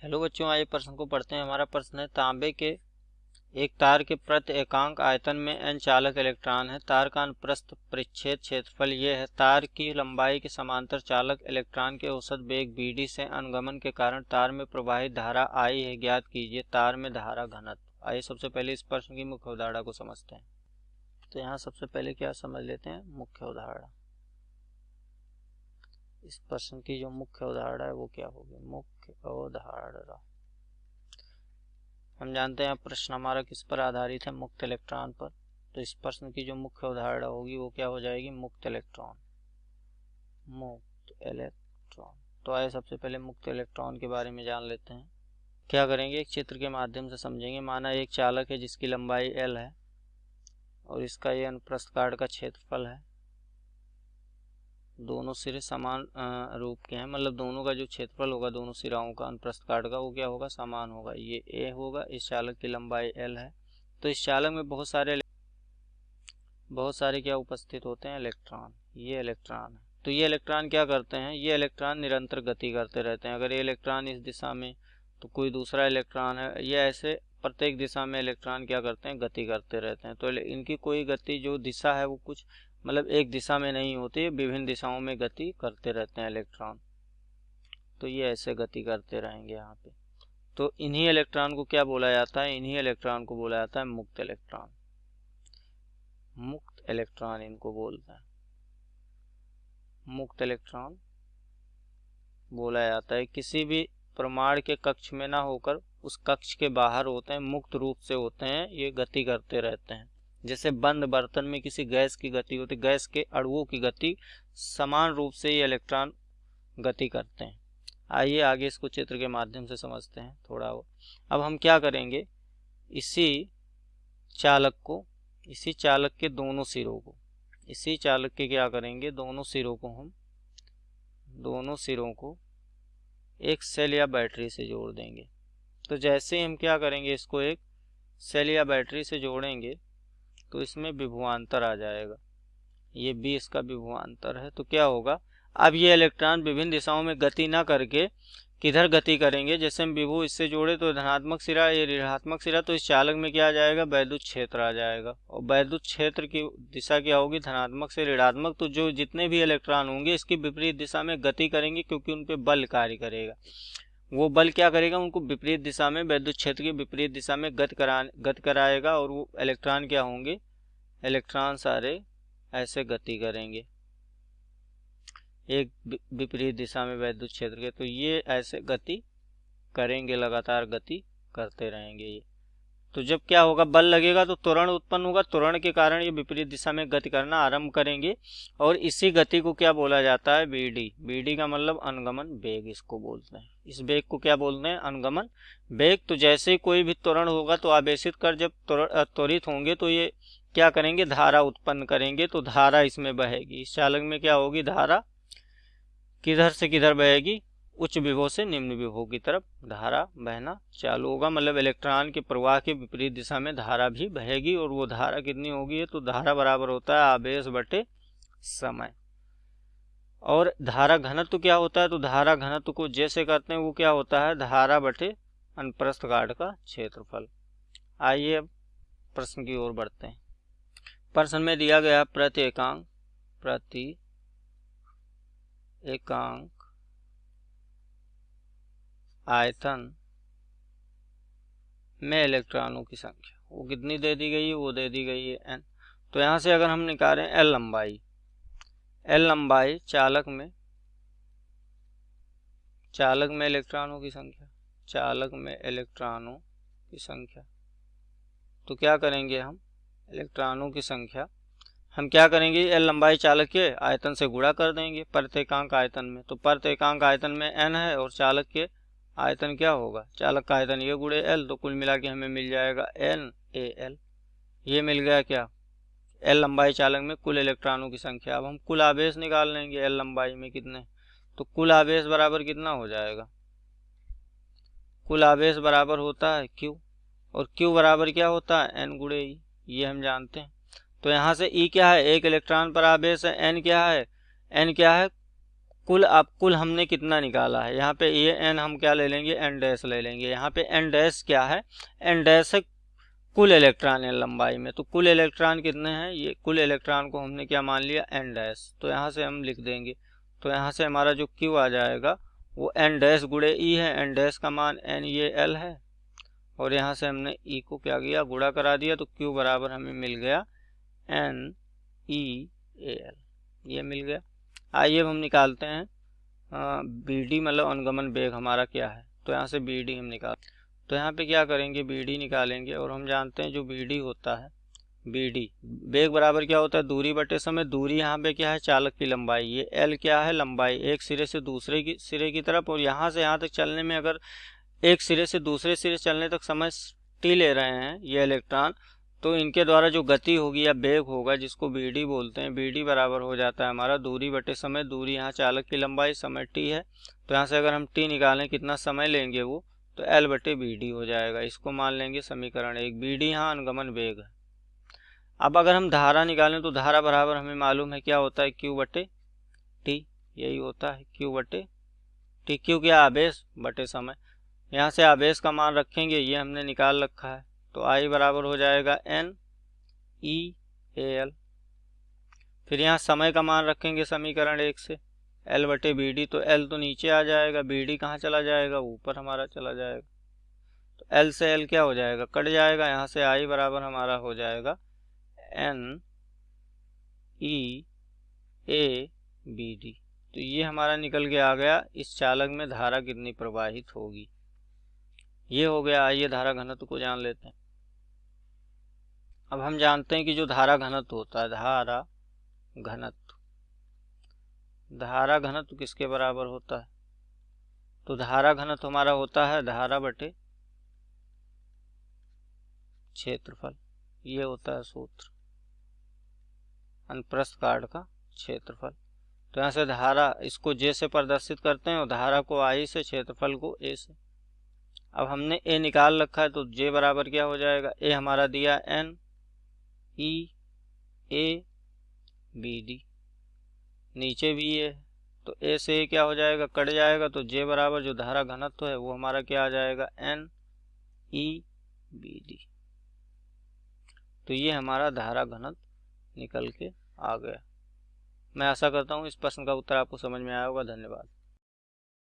Hello बच्चों, आइए प्रश्न को पढ़ते हैं। हमारा प्रश्न है, तांबे के एक तार के प्रति एकांक आयतन में n चालक इलेक्ट्रॉन है। तार का अनुप्रस्थ परिच्छेद क्षेत्रफल ये है। तार की लंबाई के समांतर चालक इलेक्ट्रॉन के औसत वेग bd से अनुगमन के कारण तार में प्रवाहित धारा I है। ज्ञात कीजिए तार में धारा घनत्व। आइए सबसे पहले इस प्रश्न की मुख्य अवधारणा को समझते हैं। तो यहाँ सबसे पहले क्या समझ लेते हैं, मुख्य अवधारणा। इस प्रश्न की जो मुख्य अवधारणा है वो क्या होगी, मुख्य अवधारणा। हम जानते हैं प्रश्न हमारा किस पर आधारित है, मुक्त इलेक्ट्रॉन पर। तो इस प्रश्न की जो मुख्य अवधारणा होगी वो क्या हो जाएगी, मुक्त इलेक्ट्रॉन। मुक्त इलेक्ट्रॉन। तो आइए सबसे पहले मुक्त इलेक्ट्रॉन के बारे में जान लेते हैं। क्या करेंगे, एक चित्र के माध्यम से समझेंगे। माना एक चालक है जिसकी लंबाई L है और इसका ये अनुप्रस्थ काट का क्षेत्रफल है। दोनों सिरे समान रूप के हैं, मतलब दोनों का जो क्षेत्रफल होगा दोनों सिराओं का अनुप्रस्थ काट का वो क्या होगा, समान होगा। ये A होगा, इस चालक की लंबाई L है। तो इस चालक में बहुत सारे क्या उपस्थित होते हैं, इलेक्ट्रॉन। ये इलेक्ट्रॉन है। तो ये इलेक्ट्रॉन क्या करते हैं, ये इलेक्ट्रॉन निरंतर गति करते रहते हैं। अगर ये इलेक्ट्रॉन इस दिशा में तो कोई दूसरा इलेक्ट्रॉन है, ये ऐसे प्रत्येक दिशा में इलेक्ट्रॉन क्या करते हैं, गति करते रहते हैं। तो इनकी कोई गति जो दिशा है वो कुछ मतलब एक दिशा में नहीं होती, विभिन्न दिशाओं में गति करते रहते हैं इलेक्ट्रॉन। तो ये ऐसे गति करते रहेंगे यहाँ पे। तो इन्हीं इलेक्ट्रॉन को क्या बोला जाता है, इन्हीं इलेक्ट्रॉन को बोला जाता है मुक्त इलेक्ट्रॉन। मुक्त इलेक्ट्रॉन इनको बोलते हैं, मुक्त इलेक्ट्रॉन बोला जाता है। किसी भी परमाणु के कक्ष में ना होकर उस कक्ष के बाहर होते हैं, मुक्त रूप से होते हैं, ये गति करते रहते हैं। जैसे बंद बर्तन में किसी गैस की गति होती है, गैस के अणुओं की गति समान रूप से ये इलेक्ट्रॉन गति करते हैं। आइए आगे इसको चित्र के माध्यम से समझते हैं थोड़ा और। अब हम क्या करेंगे, इसी चालक के दोनों सिरों को, इसी चालक के क्या करेंगे, दोनों सिरों को एक सेल या बैटरी से जोड़ देंगे। तो जैसे ही हम क्या करेंगे, इसको एक सेल या बैटरी से जोड़ेंगे तो इसमें विभवांतर आ जाएगा। ये B इसका विभवांतर है। तो क्या होगा, अब ये इलेक्ट्रॉन विभिन्न दिशाओं में गति ना करके किधर गति करेंगे, जैसे हम विभव इससे जोड़े तो धनात्मक सिरा, ये ऋणात्मक सिरा, तो इस चालक में क्या आ जाएगा, वैद्युत क्षेत्र आ जाएगा। और वैद्युत क्षेत्र की दिशा क्या होगी, धनात्मक से ऋणात्मक। तो जो जितने भी इलेक्ट्रॉन होंगे इसकी विपरीत दिशा में गति करेंगे, क्योंकि उन पे बल कार्य करेगा। वो बल क्या करेगा, उनको विपरीत दिशा में, वैद्युत क्षेत्र की विपरीत दिशा में गति कराएगा। और वो इलेक्ट्रॉन क्या होंगे, इलेक्ट्रॉन सारे ऐसे गति करेंगे एक विपरीत दिशा में वैद्युत क्षेत्र के। तो ये ऐसे गति करेंगे, लगातार गति करते रहेंगे ये। तो जब क्या होगा, बल लगेगा तो त्वरण उत्पन्न होगा। त्वरण के कारण ये विपरीत दिशा में गति करना आरंभ करेंगे और इसी गति को क्या बोला जाता है, BD का मतलब अनुगमन वेग इसको बोलते हैं। इस वेग को क्या बोलते हैं, अनुगमन वेग। तो जैसे ही कोई भी त्वरण होगा तो आवेशित कर जब त्वरित होंगे तो ये क्या करेंगे, धारा उत्पन्न करेंगे। तो धारा इसमें बहेगी, इस चालक में क्या होगी, धारा किधर से किधर बहेगी, उच्च विभव से निम्न विभव की तरफ धारा बहना चालू होगा। मतलब इलेक्ट्रॉन के प्रवाह के विपरीत दिशा में धारा भी बहेगी। और वो धारा कितनी होगी, तो धारा बराबर होता है आवेश बटे समय। और धारा घनत्व क्या होता है, तो धारा घनत्व को जैसे करते हैं वो क्या होता है, धारा बटे अनुप्रस्थ काट का क्षेत्रफल। आइए अब प्रश्न की ओर बढ़ते हैं। प्रश्न में दिया गया प्रति एकांक आयतन में इलेक्ट्रॉनों की संख्या, वो कितनी दे दी गई है, वो दे दी गई है n। तो यहाँ से अगर हम निकालें L लंबाई चालक में इलेक्ट्रॉनों की संख्या, तो क्या करेंगे हम, इलेक्ट्रॉनों की संख्या हम क्या करेंगे, L लंबाई चालक के आयतन से गुणा कर देंगे प्रति एकांक आयतन में। तो प्रति एकांक आयतन में n है और चालक के आयतन क्या होगा, चालक का आयतन ये गुणे L। तो कुल मिला के हमें मिल जाएगा NaL। ये मिल गया क्या, L लंबाई चालक में कुल इलेक्ट्रॉनों की संख्या। अब हम कुल आवेश निकाल लेंगे L लंबाई में कितने, तो कुल आवेश बराबर कितना हो जाएगा, कुल आवेश बराबर होता है Q। और Q बराबर क्या होता है, N गुणे E, ये हम जानते हैं। तो यहाँ से E क्या है, एक इलेक्ट्रॉन पर आवेश है, N क्या है, कुल हमने कितना निकाला है, यहाँ पे ये एन हम क्या ले लेंगे, एन डैश ले लेंगे। यहाँ पे एन डैश क्या है, एन डैश है कुल इलेक्ट्रॉन है लंबाई में, तो कुल इलेक्ट्रॉन कितने हैं, ये कुल इलेक्ट्रॉन को हमने क्या मान लिया, एन डैश। तो यहाँ से हम लिख देंगे, तो यहाँ से हमारा जो क्यू आ जाएगा वो एन डैश गुणे ई है, एन डैश का मान एन ये एल है, और यहाँ से हमने ई को क्या किया, गुणा करा दिया, तो क्यू बराबर हमें मिल गया एन ई ए एल, ये मिल गया। आइए अब हम निकालते हैं बी डी, मतलब अनुगमन वेग हमारा क्या है, तो यहाँ से बी डी हम निकाल, तो यहाँ पे क्या करेंगे, बी डी निकालेंगे, और हम जानते हैं जो बी डी होता है, बी डी वेग बराबर क्या होता है, दूरी बटे समय। दूरी यहाँ पे क्या है, चालक की लंबाई, ये एल क्या है, लंबाई एक सिरे से दूसरे की सिरे की तरफ, और यहाँ से यहाँ तक चलने में अगर एक सिरे से दूसरे सिरे चलने तक समय टी ले रहे हैं ये इलेक्ट्रॉन, तो इनके द्वारा जो गति होगी या वेग होगा जिसको बी डी बोलते हैं, बी डी बराबर हो जाता है हमारा दूरी बटे समय। दूरी यहाँ चालक की लंबाई, समय टी है, तो यहाँ से अगर हम टी निकालें कितना समय लेंगे वो, तो एल बटे बी डी हो जाएगा। इसको मान लेंगे समीकरण 1। बी डी यहाँ अनुगमन वेग है। अब अगर हम धारा निकालें तो धारा बराबर हमें मालूम है क्या होता है, क्यू बटे टी, यही होता है क्यू बटे टी। क्यू क्या, आवेश बटे समय। यहाँ से आवेश का मान रखेंगे, ये हमने निकाल रखा है, तो आई बराबर हो जाएगा एन ई ए एल। फिर यहाँ समय का मान रखेंगे समीकरण 1 से, एल बटे बी डी, तो एल तो नीचे आ जाएगा, बी डी कहाँ चला जाएगा, ऊपर हमारा चला जाएगा, तो एल से एल क्या हो जाएगा, कट जाएगा। यहाँ से आई बराबर हमारा हो जाएगा N E A B D. तो ये हमारा निकल के आ गया इस चालक में धारा कितनी प्रवाहित होगी, ये हो गया। आइए धारा घनत्व को जान लेते हैं। अब हम जानते हैं कि जो धारा घनत्व होता है, धारा घनत्व किसके बराबर होता है, तो धारा घनत्व हमारा होता है धारा बटे क्षेत्रफल, ये होता है सूत्र, अनुप्रस्थ काट का क्षेत्रफल। तो यहाँ से धारा, इसको जे से प्रदर्शित करते हैं और धारा को आई से, क्षेत्रफल को ए से। अब हमने ए निकाल रखा है, तो जे बराबर क्या हो जाएगा, ए हमारा दिया N E A B D, नीचे भी ये, तो ए से क्या हो जाएगा, कट जाएगा, तो जे बराबर जो धारा घनत्व है वो हमारा क्या आ जाएगा, एन ई बी डी। तो ये हमारा धारा घनत्व निकल के आ गया। मैं आशा करता हूँ इस प्रश्न का उत्तर आपको समझ में आया होगा। धन्यवाद।